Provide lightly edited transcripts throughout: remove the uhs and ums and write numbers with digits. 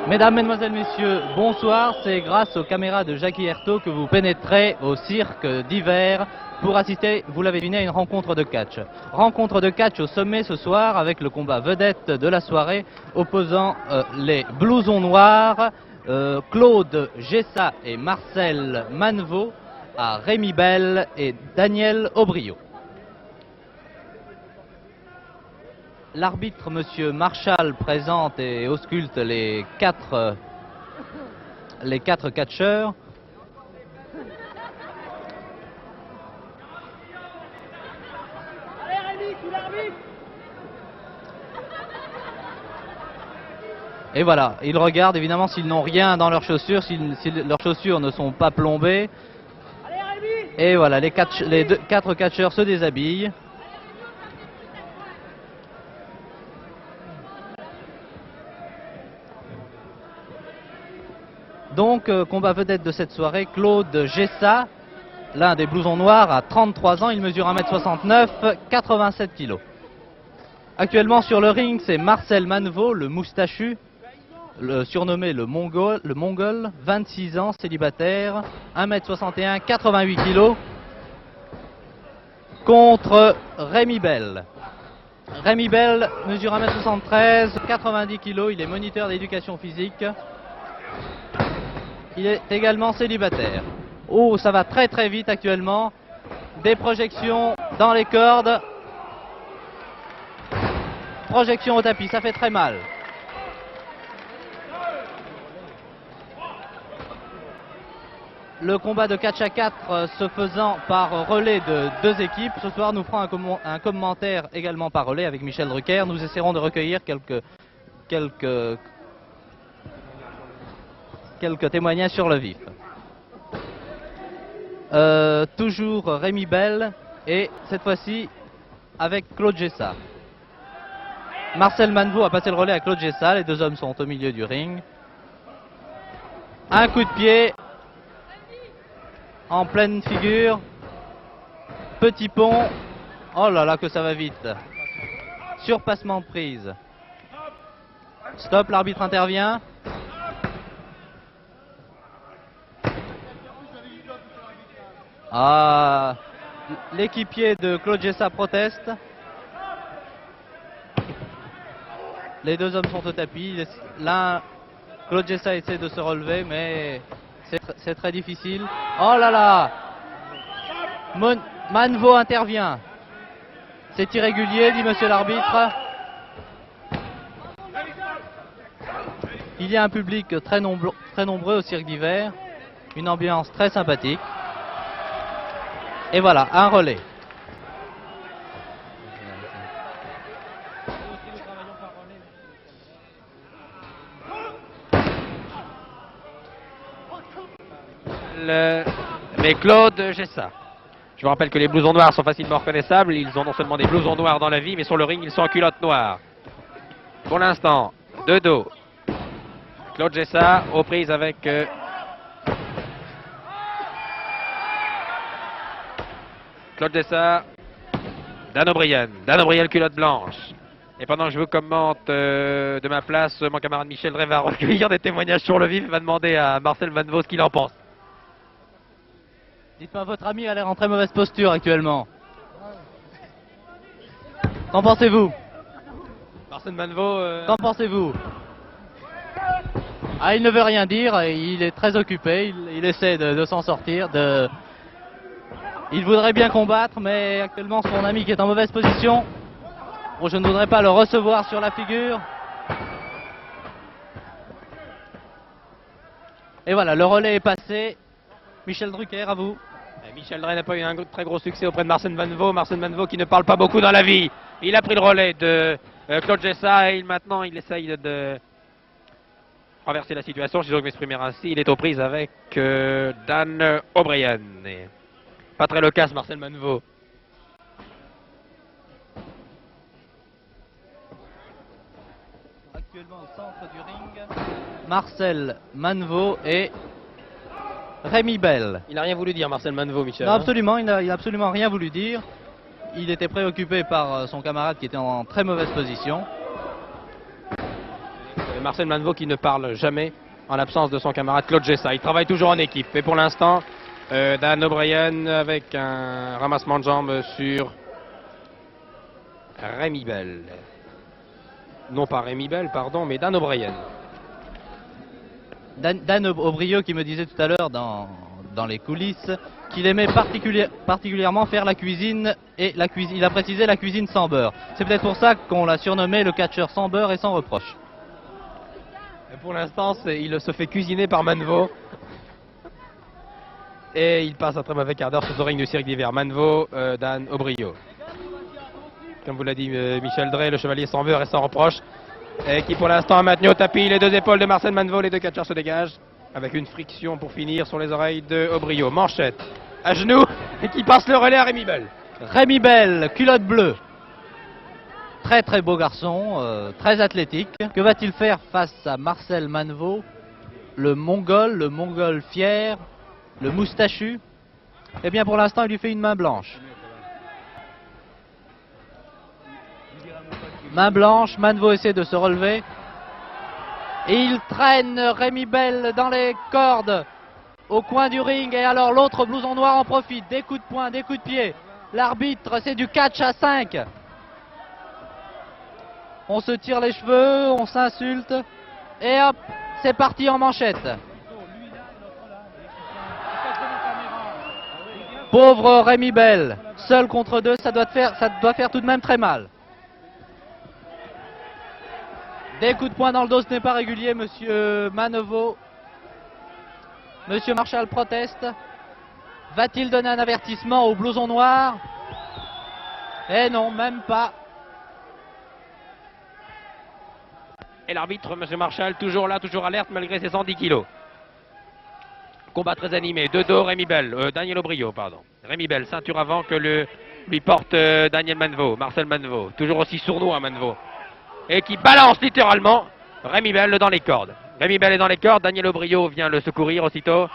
Mesdames, Mesdemoiselles, Messieurs, bonsoir. C'est grâce aux caméras de Jackie Herto que vous pénétrez au cirque d'hiver pour assister, vous l'avez deviné, à une rencontre de catch. Rencontre de catch au sommet ce soir avec le combat vedette de la soirée opposant les blousons noirs, Claude Gessa et Marcel Manevaux à Rémi Bell et Daniel Aubrio. L'arbitre, Monsieur Marshall, présente et ausculte les quatre catcheurs. Et voilà, ils regardent évidemment s'ils n'ont rien dans leurs chaussures, si leurs chaussures ne sont pas plombées. Et voilà, les quatre catcheurs se déshabillent. Donc, combat vedette de cette soirée, Claude Gessa, l'un des blousons noirs, à 33 ans, il mesure 1m69, 87 kg. Actuellement sur le ring, c'est Marcel Manevaux, le moustachu, surnommé le Mongol, 26 ans, célibataire, 1m61, 88 kg, contre Rémi Bell. Rémi Bell mesure 1m73, 90 kg, il est moniteur d'éducation physique. Il est également célibataire. Oh, ça va très très vite actuellement. Des projections dans les cordes. Projection au tapis, ça fait très mal. Le combat de catch à 4 se faisant par relais de deux équipes. Ce soir, nous ferons un commentaire également par relais avec Michel Drucker. Nous essaierons de recueillir quelques témoignages sur le vif. Toujours Rémi Bell et cette fois-ci avec Claude Gessa. Marcel Manevaux a passé le relais à Claude Gessa. Les deux hommes sont au milieu du ring. Un coup de pied en pleine figure. Petit pont. Oh là là que ça va vite. Surpassement de prise. Stop, l'arbitre intervient. Ah, l'équipier de Claude Gessa proteste. Les deux hommes sont au tapis. Claude Gessa essaie de se relever, mais c'est très difficile. Oh là là! Manevaux intervient. C'est irrégulier, dit monsieur l'arbitre. Il y a un public très nombreux au cirque d'hiver. Une ambiance très sympathique. Et voilà, un relais. Mais Claude Gessa. Je vous rappelle que les blousons noirs sont facilement reconnaissables. Ils ont non seulement des blousons noirs dans la vie, mais sur le ring, ils sont en culotte noire. Pour l'instant, de dos. Claude Gessa aux prises avec Claude Gessa, Dan O'Brien. Dan O'Brien, culotte blanche. Et pendant que je vous commente de ma place, mon camarade Michel Drey va recueillir des témoignages sur le vif et va demander à Marcel Manevaux ce qu'il en pense. Dites-moi, votre ami a l'air en très mauvaise posture actuellement. Qu'en pensez-vous? Marcel Manevaux... Qu'en pensez-vous? Ah, il ne veut rien dire, il est très occupé, il essaie de s'en sortir. Il voudrait bien combattre, mais actuellement son ami qui est en mauvaise position. Bon, je ne voudrais pas le recevoir sur la figure. Et voilà, le relais est passé. Michel Drucker, à vous. Michel Drey n'a pas eu un très gros succès auprès de Marcel Manevaux. Marcel Manevaux qui ne parle pas beaucoup dans la vie. Il a pris le relais de Claude Gessa et maintenant il essaye de renverser la situation, si j'ose m'exprimer ainsi. Il est aux prises avec Dan O'Brien. Pas très loquace, Marcel Manevaux. Actuellement au centre du ring, Marcel Manevaux et Rémi Bell. Il n'a rien voulu dire, Marcel Manevaux, Michel. Non, absolument, il n'a absolument rien voulu dire. Il était préoccupé par son camarade qui était en très mauvaise position. Marcel Manvaux qui ne parle jamais en l'absence de son camarade Claude Gessa. Ils travaillent toujours en équipe. Et pour l'instant, Dan O'Brien avec un ramassement de jambes sur Rémi Bell. Non pas Rémi Bell, pardon, mais Dan O'Brien. Dan O'Brien qui me disait tout à l'heure dans les coulisses qu'il aimait particulièrement faire la cuisine et il a précisé la cuisine sans beurre. C'est peut-être pour ça qu'on l'a surnommé le catcheur sans beurre et sans reproche. Et pour l'instant, il se fait cuisiner par Manvaux. Et il passe un très mauvais quart d'heure sous le ring du cirque d'hiver. Manvaux, Dan O'Brien. Comme vous l'a dit Michel Drey, le chevalier sans beurre et sans reproche. Et qui pour l'instant a maintenu au tapis les deux épaules de Marcel Manvaux. Les deux catcheurs se dégagent. Avec une friction pour finir sur les oreilles de O'Brien. Manchette, à genoux, et qui passe le relais à Rémi Bell. Rémi Bell, culotte bleue. Très très beau garçon, très athlétique. Que va-t-il faire face à Marcel Manvaux, le Mongol fier, le moustachu? Eh bien pour l'instant il lui fait une main blanche. Main blanche, Manvaux essaie de se relever. Et il traîne Rémi Bell dans les cordes au coin du ring. Et alors l'autre blouson noir en profite. Des coups de poing, des coups de pied. L'arbitre, c'est du catch à 5. On se tire les cheveux, on s'insulte. Et hop, c'est parti en manchette. Pauvre Rémi Bell, seul contre deux, ça doit faire tout de même très mal. Des coups de poing dans le dos, ce n'est pas régulier, monsieur Manvaux. Monsieur Marshall proteste. Va-t-il donner un avertissement au blouson noir? Eh non, même pas. Et l'arbitre, monsieur Marshall, toujours là, toujours alerte malgré ses 110 kilos. Combat très animé. De dos, Daniel O'Brien, pardon. Rémi Bell, ceinture avant que lui porte Daniel Manvaux, Marcel Manvaux. Toujours aussi sournois, Manvaux. Et qui balance littéralement Rémi Bell dans les cordes. Rémi Bell est dans les cordes, Daniel O'Brien vient le secourir aussitôt.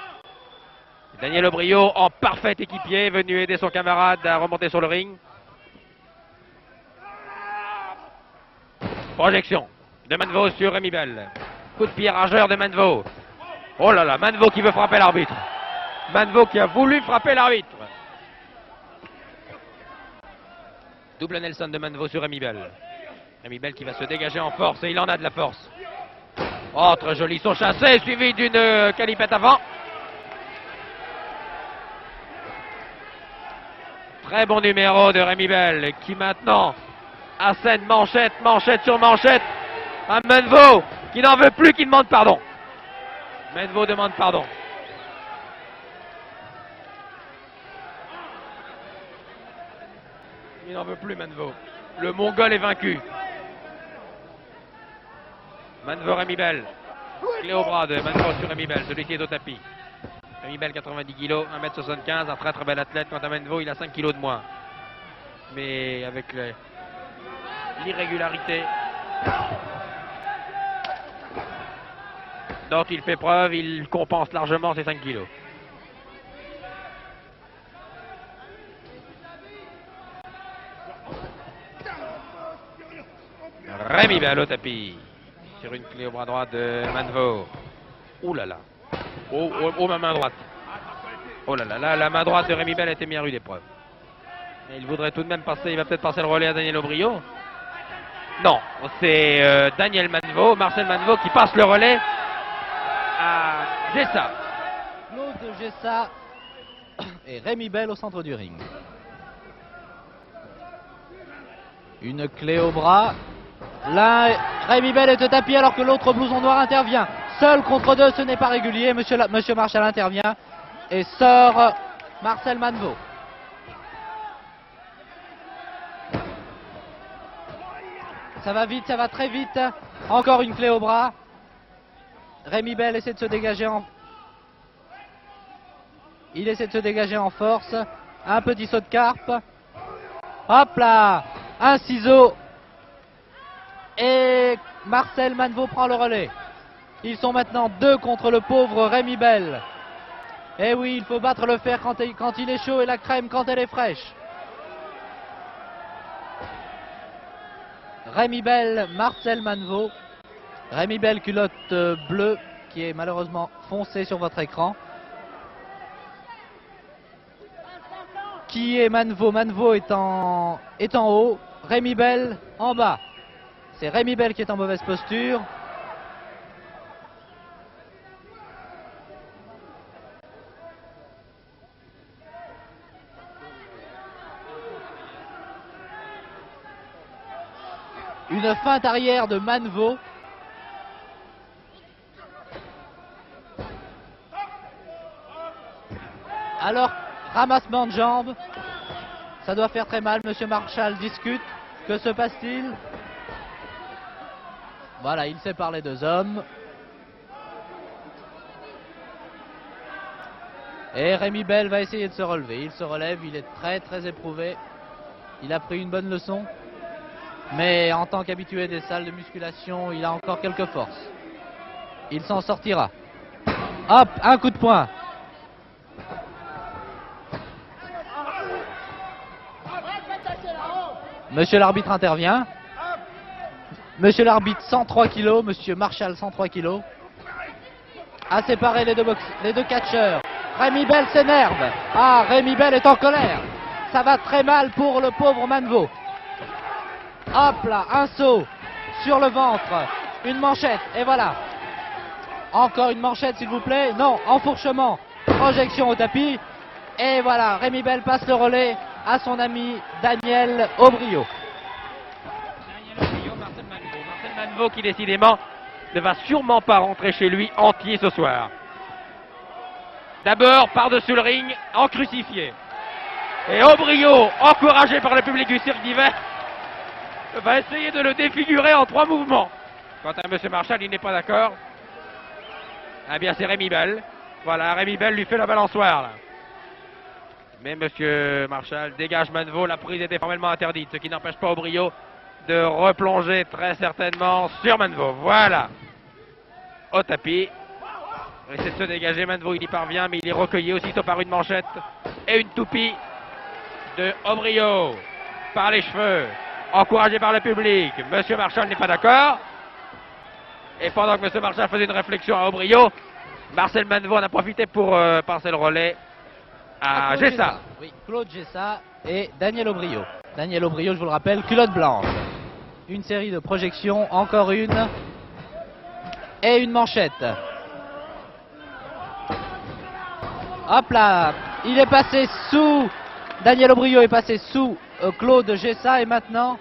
Daniel O'Brien en parfait équipier, venu aider son camarade à remonter sur le ring. Projection de Manvaux sur Rémi Bell. Coup de pied rageur de Manvaux. Oh là là, Manvaux qui veut frapper l'arbitre. Manvaux qui a voulu frapper l'arbitre. Double Nelson de Manvaux sur Rémi Bell. Rémi Bell qui va se dégager en force, et il en a de la force. Oh, très joli son chassé, suivi d'une calipette avant. Très bon numéro de Rémi Bell, qui maintenant assène manchette sur manchette à Manvaux, qui n'en veut plus, qui demande pardon. Manvaux demande pardon. Il n'en veut plus, Manvaux. Le Mongol est vaincu. Manvaux, Rémi Bell. Clé au bras de Manvaux sur Rémi Bell, celui qui est au tapis. Rémi Bell, 90 kg, 1m75, un très très bel athlète. Quant à Manvaux, il a 5 kg de moins. Mais avec l'irrégularité dont il fait preuve, il compense largement ses 5 kg. Rémi Bell au tapis. Sur une clé au bras droit de Manvaux. Ouh là là. Oh, ma main droite. Oh là là, la main droite de Rémi Bell a été mise à rude épreuve. Et il voudrait tout de même passer, il va peut-être passer le relais à Daniel O'Brien. Non, c'est Daniel Manvaux, Marcel Manvaux qui passe le relais à Gessa. Claude Gessa et Rémi Bell au centre du ring. Une clé au bras. Là, Rémi Bell est au tapis alors que l'autre blouson noir intervient. Seul contre deux, ce n'est pas régulier. Monsieur Marshall intervient et sort Marcel Manvaux. Ça va vite, ça va très vite. Encore une clé au bras. Rémi Bell essaie de se dégager Il essaie de se dégager en force. Un petit saut de carpe. Hop là, un ciseau. Et Marcel Manvaux prend le relais. Ils sont maintenant deux contre le pauvre Rémi Bell. Et oui, il faut battre le fer quand il est chaud et la crème quand elle est fraîche. Rémi Bell, Marcel Manvaux. Rémi Bell, culotte bleue, qui est malheureusement foncée sur votre écran. Qui est Mannevo? Mannevo est en haut. Rémi Bell en bas. C'est Rémi Bell qui est en mauvaise posture. Une feinte arrière de Mannevo. Alors, ramassement de jambes. Ça doit faire très mal. Monsieur Marshall discute. Que se passe-t-il? Voilà, il sépare les deux hommes. Et Rémi Bell va essayer de se relever. Il se relève, il est très éprouvé. Il a pris une bonne leçon. Mais en tant qu'habitué des salles de musculation, il a encore quelques forces. Il s'en sortira. Hop, un coup de poing. Monsieur l'arbitre intervient. Monsieur l'arbitre, 103 kilos. Monsieur Marshall, 103 kilos. A séparé les deux catcheurs. Rémi Bell s'énerve. Ah, Rémi Bell est en colère. Ça va très mal pour le pauvre Mannevo. Hop là, un saut sur le ventre. Une manchette, et voilà. Encore une manchette, s'il vous plaît. Non, enfourchement. Projection au tapis. Et voilà, Rémi Bell passe le relais à son ami Daniel Aubrio. Marcel Mannevo qui décidément ne va sûrement pas rentrer chez lui entier ce soir. D'abord par-dessus le ring, en crucifié. Et Aubrio, encouragé par le public du cirque d'hiver, va essayer de le défigurer en 3 mouvements. Quant à M. Marshall, il n'est pas d'accord. Eh bien, c'est Rémi Bell. Voilà, Rémi Bell lui fait la balançoire, là. Mais M. Marshall dégage Mannevo. La prise était formellement interdite, ce qui n'empêche pas Aubrio de replonger très certainement sur Mannevo. Voilà. Au tapis. Il essaie de se dégager. Mannevo, il y parvient, mais il est recueilli aussitôt par une manchette et une toupie de Aubrio par les cheveux. Encouragé par le public. M. Marshall n'est pas d'accord. Et pendant que M. Marshall faisait une réflexion à Aubrio, Marcel Mannevo en a profité pour passer le relais à Gessa. Oui, Claude Gessa et Daniel Aubrio. Daniel Aubrio, je vous le rappelle, culotte blanche. Une série de projections, encore une. Et une manchette. Hop là, il est passé sous. Daniel Aubrio est passé sous Claude Gessa et maintenant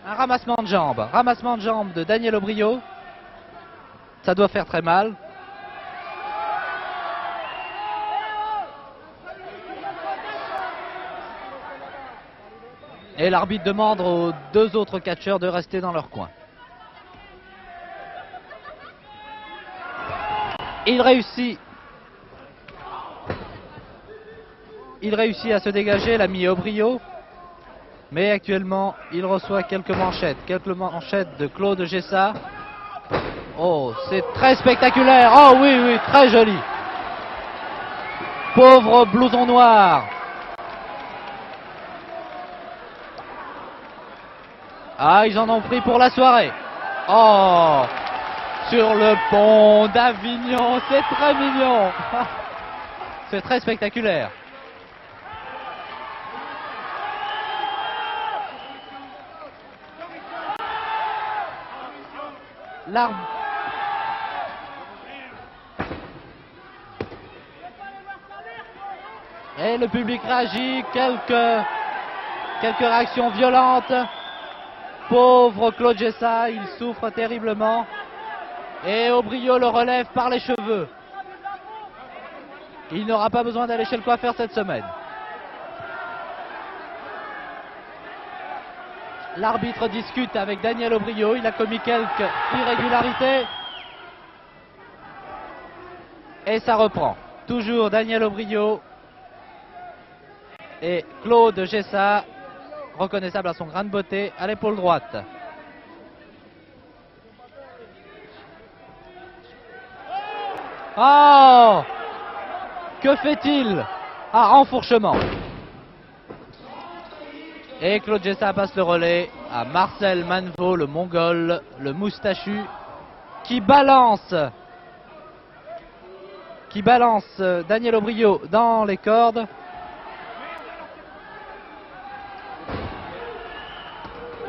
un ramassement de jambes. Ramassement de jambes de Daniel Aubrio. Ça doit faire très mal. Et l'arbitre demande aux deux autres catcheurs de rester dans leur coin. Il réussit à se dégager, l'ami Aubrio. Mais actuellement, il reçoit quelques manchettes de Claude Gessa. Oh, c'est très spectaculaire. Oh oui, très joli. Pauvre blouson noir. Ah, ils en ont pris pour la soirée. Oh, sur le pont d'Avignon, c'est très mignon. C'est très spectaculaire. L'arbre. Et le public réagit, quelques réactions violentes. Pauvre Claude Gessa, il souffre terriblement. Et Aubrio le relève par les cheveux. Il n'aura pas besoin d'aller chez le coiffeur cette semaine. L'arbitre discute avec Daniel Aubrio. Il a commis quelques irrégularités. Et ça reprend. Toujours Daniel Aubrio et Claude Gessa, reconnaissable à son grain de beauté, à l'épaule droite. Oh! Que fait-il? Ah, enfourchement. Et Claude Gessa passe le relais à Marcel Manevaux, le Mongol, le moustachu, qui balance Daniel Aubrio dans les cordes.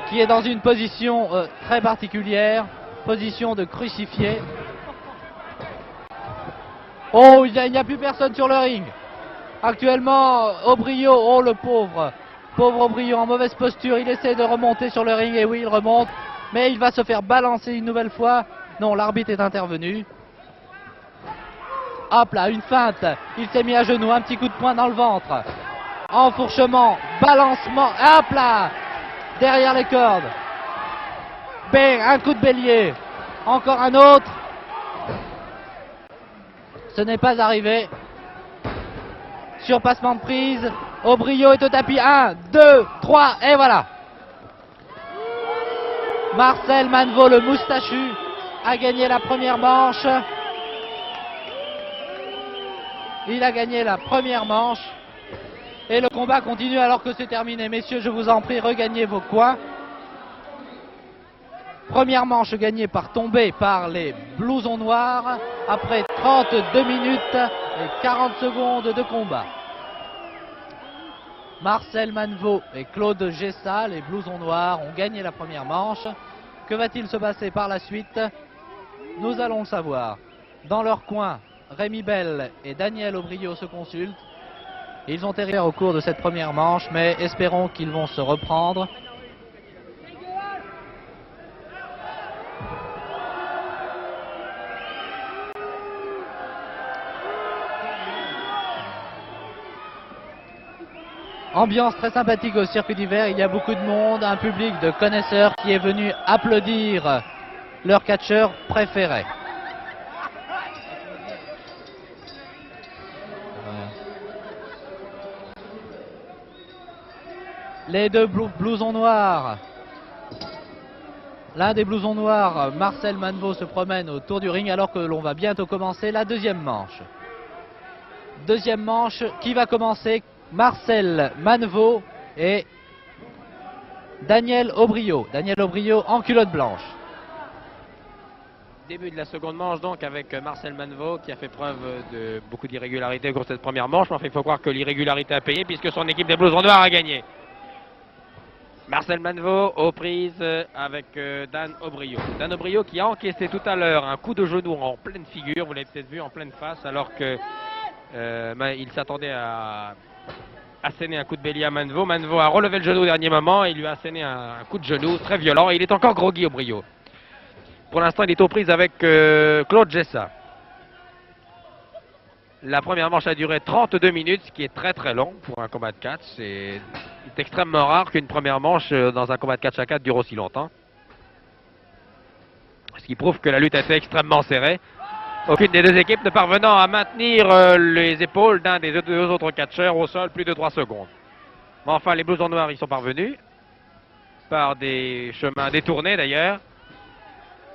Qui est dans une position très particulière, position de crucifié. Oh, il n'y a plus personne sur le ring. Actuellement, Aubrio, oh le pauvre Aubrio en mauvaise posture, il essaie de remonter sur le ring, et oui, il remonte, mais il va se faire balancer une nouvelle fois. Non, l'arbitre est intervenu. Hop là, une feinte, il s'est mis à genoux, un petit coup de poing dans le ventre. Enfourchement, balancement, hop là, derrière les cordes. Bang, un coup de bélier, encore un autre. Ce n'est pas arrivé. Surpassement de prise. Aubrio est au tapis. 1, 2, 3 et voilà. Marcel Manevaux, le moustachu, a gagné la première manche. Il a gagné la première manche. Et le combat continue alors que c'est terminé. Messieurs, je vous en prie, regagnez vos coins. Première manche gagnée tombée par les blousons noirs après 32 minutes et 40 secondes de combat. Marcel Manevaux et Claude Gessa, les blousons noirs, ont gagné la première manche. Que va-t-il se passer par la suite? Nous allons le savoir. Dans leur coin, Rémi Bell et Daniel Aubrio se consultent. Ils ont erré au cours de cette première manche, mais espérons qu'ils vont se reprendre. Ambiance très sympathique au circuit d'hiver, il y a beaucoup de monde, un public de connaisseurs qui est venu applaudir leur catcheur préféré. Les deux blousons noirs. L'un des blousons noirs, Marcel Manevaux, se promène autour du ring alors que l'on va bientôt commencer la deuxième manche. Deuxième manche qui va commencer. Marcel Manevaux et Daniel Aubrio. Daniel Aubrio en culotte blanche. Début de la seconde manche donc avec Marcel Manevaux qui a fait preuve de beaucoup d'irrégularité au cours de cette première manche. Mais enfin, il faut croire que l'irrégularité a payé puisque son équipe des blousons noirs a gagné. Marcel Manevaux aux prises avec Dan Aubrio. Dan Aubrio qui a encaissé tout à l'heure un coup de genou en pleine figure, vous l'avez peut-être vu, en pleine face, alors que il s'attendait à asséner un coup de bélier à Manevaux. Manevaux a relevé le genou au dernier moment et il lui a asséné un coup de genou très violent. Et il est encore groggy, Aubrio. Pour l'instant, il est aux prises avec Claude Gessa. La première manche a duré 32 minutes, ce qui est très très long pour un combat de catch. C'est extrêmement rare qu'une première manche dans un combat de catch à 4 dure aussi longtemps. Ce qui prouve que la lutte a été extrêmement serrée. Aucune des deux équipes ne parvenant à maintenir les épaules d'un des deux autres catcheurs au sol plus de 3 secondes. Mais enfin, les blousons noirs y sont parvenus, par des chemins détournés d'ailleurs.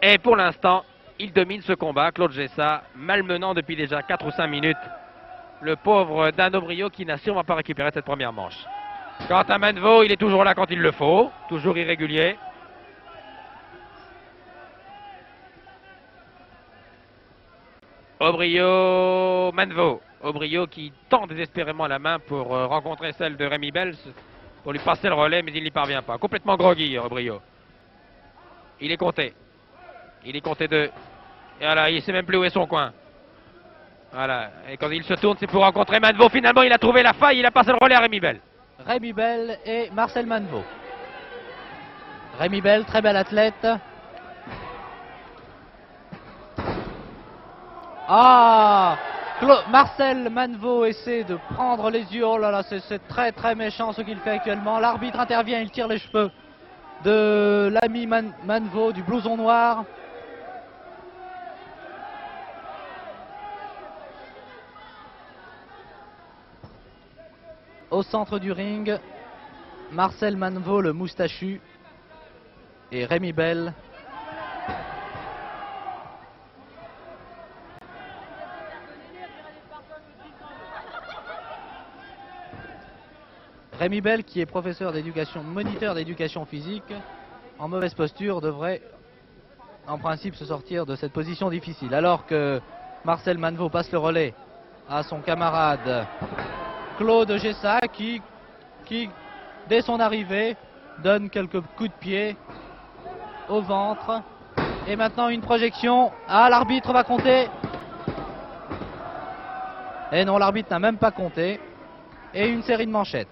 Et pour l'instant, il domine ce combat, Claude Gessa, malmenant depuis déjà 4 ou 5 minutes le pauvre Dan Aubrio qui n'a sûrement pas récupéré cette première manche. Quant à Manevaux, il est toujours là quand il le faut, toujours irrégulier. Aubrio, Manevaux. Aubrio qui tend désespérément la main pour rencontrer celle de Rémi Bell, pour lui passer le relais, mais il n'y parvient pas. Complètement groggy, Aubrio. Il est compté. Il est compté 2. Et voilà, il ne sait même plus où est son coin. Voilà, et quand il se tourne, c'est pour rencontrer Manevaux. Finalement, il a trouvé la faille, il a passé le relais à Rémi Bell. Rémi Bell et Marcel Manevaux. Rémi Bell, très bel athlète. Ah, Marcel Manevaux essaie de prendre les yeux. Oh là là, c'est très très méchant ce qu'il fait actuellement. L'arbitre intervient, il tire les cheveux de l'ami Manevaux, du blouson noir. Au centre du ring, Marcel Manevaux, le moustachu, et Rémi Bell. Rémi Bell qui est professeur d'éducation, moniteur d'éducation physique en mauvaise posture devrait en principe se sortir de cette position difficile. Alors que Marcel Manevaux passe le relais à son camarade Claude Gessa qui dès son arrivée donne quelques coups de pied au ventre. Et maintenant une projection. Ah, l'arbitre va compter. Et non, l'arbitre n'a même pas compté. Et une série de manchettes.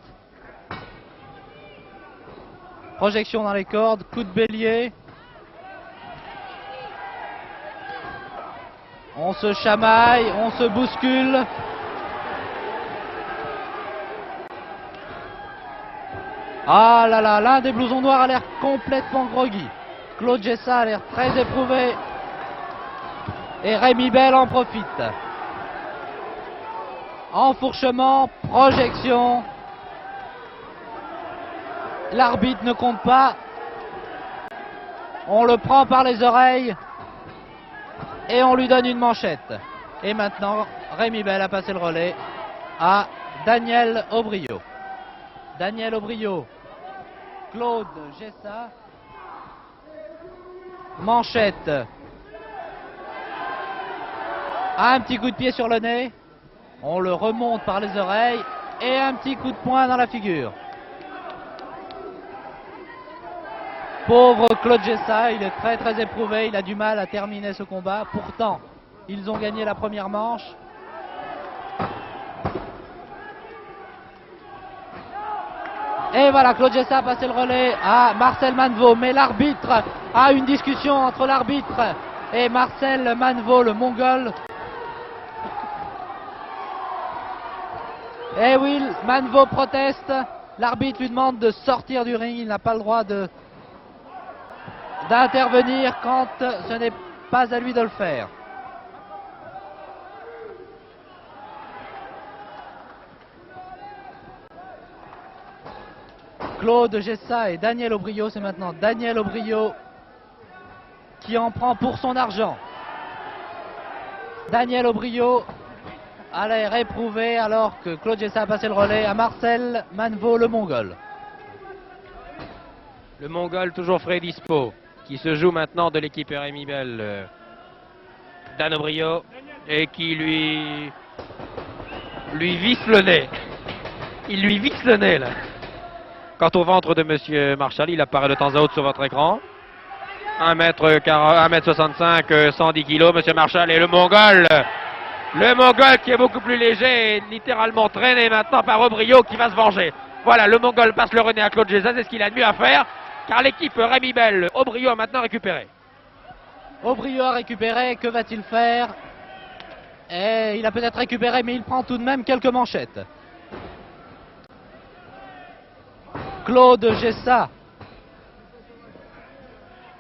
Projection dans les cordes, coup de bélier. On se chamaille, on se bouscule. Ah là là, l'un des blousons noirs a l'air complètement groggy. Claude Gessa a l'air très éprouvé. Et Rémi Bell en profite. Enfourchement, projection. L'arbitre ne compte pas. On le prend par les oreilles. Et on lui donne une manchette. Et maintenant, Rémi Bell a passé le relais à Daniel Aubrio. Daniel Aubrio, Claude Gessa. Manchette. Un petit coup de pied sur le nez. On le remonte par les oreilles. Et un petit coup de poing dans la figure. Pauvre Claude Gessa, il est très très éprouvé, il a du mal à terminer ce combat. Pourtant, ils ont gagné la première manche. Et voilà, Claude Gessa a passé le relais à Marcel Manevaux. Mais l'arbitre a une discussion entre l'arbitre et Marcel Manevaux, le Mongol. Et oui, Manevaux proteste. L'arbitre lui demande de sortir du ring. Il n'a pas le droit d'intervenir quand ce n'est pas à lui de le faire. Claude Gessa et Daniel Aubrio, c'est maintenant Daniel Aubrio qui en prend pour son argent. Daniel Aubrio a l'air éprouvé alors que Claude Gessa a passé le relais à Marcel Manevaux, le Mongol. Le Mongol toujours frais et dispo, qui se joue maintenant de l'équipe Rémi Bell, Dan Aubrio, et qui lui visse le nez. Il lui visse le nez là. Quant au ventre de Monsieur Marshall, il apparaît de temps à autre sur votre écran. 1m65, 110 kg, Monsieur Marshall et le Mongol. Le Mongol qui est beaucoup plus léger et littéralement traîné maintenant par Aubrio qui va se venger. Voilà, le Mongol passe le relais à Claude Gessa, c'est ce qu'il a de mieux à faire, car l'équipe Rémi Bell, Aubrio a maintenant récupéré. Aubrio a récupéré, que va-t-il faire? Et il a peut-être récupéré, mais il prend tout de même quelques manchettes. Claude Gessa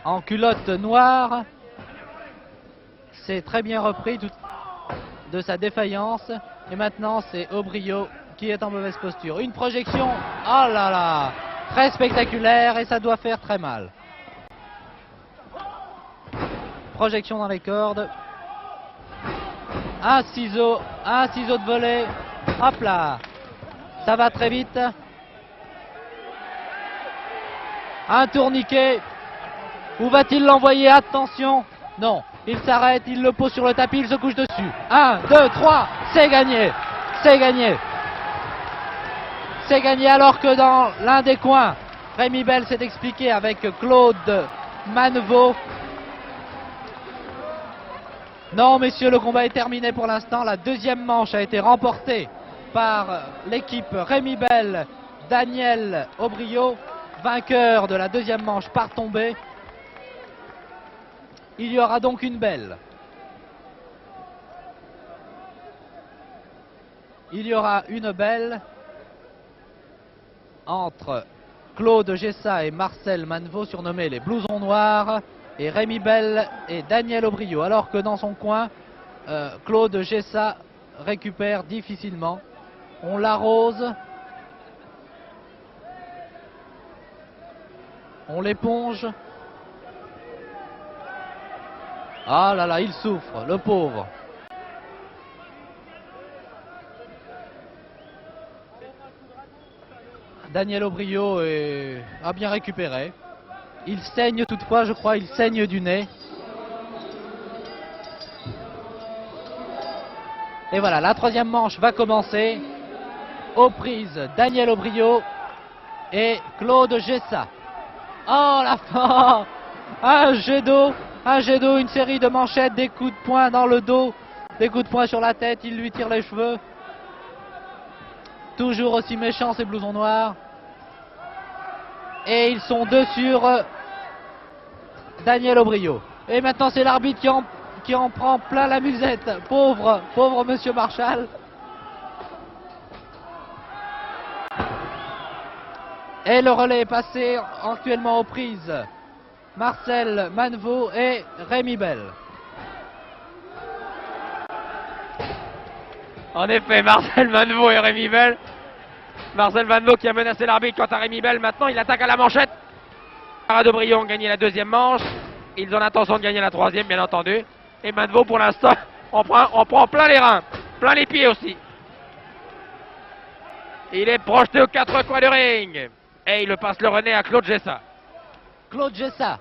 en culotte noire s'est très bien repris de sa défaillance. Et maintenant c'est Aubrio qui est en mauvaise posture. Une projection, oh là là, très spectaculaire et ça doit faire très mal. Projection dans les cordes. Un ciseau de volée. Hop là, ça va très vite. Un tourniquet. Où va-t-il l'envoyer? Attention. Non, il s'arrête, il le pose sur le tapis, il se couche dessus. 1, 2, 3, c'est gagné. C'est gagné. C'est gagné alors que dans l'un des coins, Rémi Bell s'est expliqué avec Claude Manevaux. Non messieurs, le combat est terminé pour l'instant. La deuxième manche a été remportée par l'équipe Rémi Bell, Daniel Aubrio, vainqueur de la deuxième manche par tombée. Il y aura donc une belle. Il y aura une belle entre Claude Gessa et Marcel Manevaux, surnommés les blousons noirs, et Rémi Bell et Daniel Aubrio. Alors que dans son coin, Claude Gessa récupère difficilement. On l'arrose. On l'éponge. Ah là là, il souffre, le pauvre. Daniel Aubrio a bien récupéré. Il saigne toutefois, je crois, il saigne du nez. Et voilà, la troisième manche va commencer. Aux prises, Daniel Aubrio et Claude Gessa. Oh la fin! Un jet d'eau, une série de manchettes, des coups de poing dans le dos, des coups de poing sur la tête, il lui tire les cheveux. Toujours aussi méchants ces blousons noirs. Et ils sont deux sur Daniel Aubrio. Et maintenant c'est l'arbitre qui en prend plein la musette. Pauvre monsieur Marchal. Et le relais est passé actuellement aux prises. Marcel Manevaux et Rémi Bell. En effet, Marcel Manevaux et Rémi Bell. Marcel Manevaux qui a menacé l'arbitre quant à Rémi Bell. Maintenant, il attaque à la manchette. Les d'Aubrio ont gagné la deuxième manche. Ils ont l'intention de gagner la troisième, bien entendu. Et Manevaux, pour l'instant, on prend plein les reins, plein les pieds aussi. Il est projeté aux quatre coins du ring. Et il passe le René à Claude Gessa. Claude Gessa,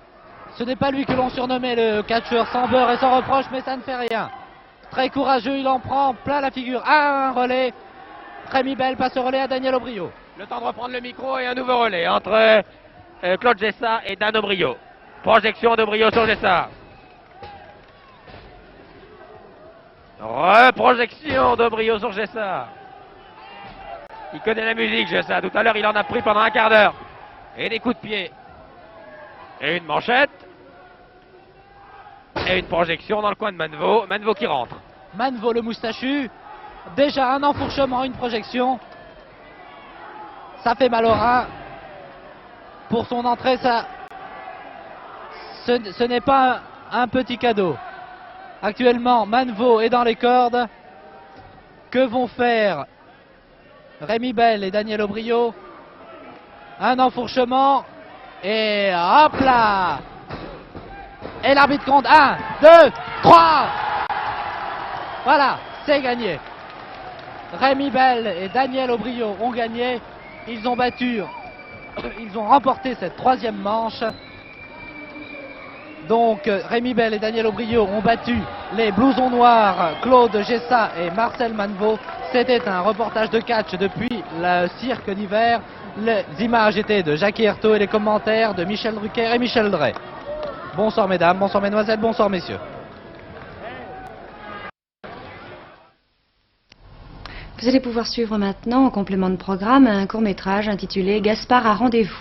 ce n'est pas lui que l'on surnommait le catcheur sans beurre et sans reproche, mais ça ne fait rien. Très courageux, il en prend plein la figure. Un relais. Rémi Bell passe le relais à Daniel Aubrio. Le temps de reprendre le micro et un nouveau relais entre Claude Gessa et Dan Aubrio. Projection d'Aubrio sur Gessa. Reprojection d'Aubrio sur Gessa. Il connaît la musique, Gessa. Tout à l'heure, il en a pris pendant un quart d'heure. Et des coups de pied. Et une manchette. Et une projection dans le coin de Manevaux. Manevaux qui rentre. Manevaux le moustachu. Déjà un enfourchement, une projection. Ça fait mal au rein. Pour son entrée, ça, ce n'est pas un petit cadeau. Actuellement, Manevaux est dans les cordes. Que vont faire Rémi Bell et Daniel Aubrio? Un enfourchement. Et hop là! Et l'arbitre compte 1, 2, 3. Voilà, c'est gagné. Rémi Bell et Daniel Aubrio ont gagné. Ils ont remporté cette troisième manche. Donc Rémi Bell et Daniel Aubrio ont battu les blousons noirs Claude Gessa et Marcel Manevaux. C'était un reportage de catch depuis le cirque d'hiver. Les images étaient de Jackie Herto et les commentaires de Michel Drucker et Michel Drey. Bonsoir mesdames, bonsoir mesdemoiselles, bonsoir messieurs. Vous allez pouvoir suivre maintenant en complément de programme un court-métrage intitulé Gaspard a rendez-vous.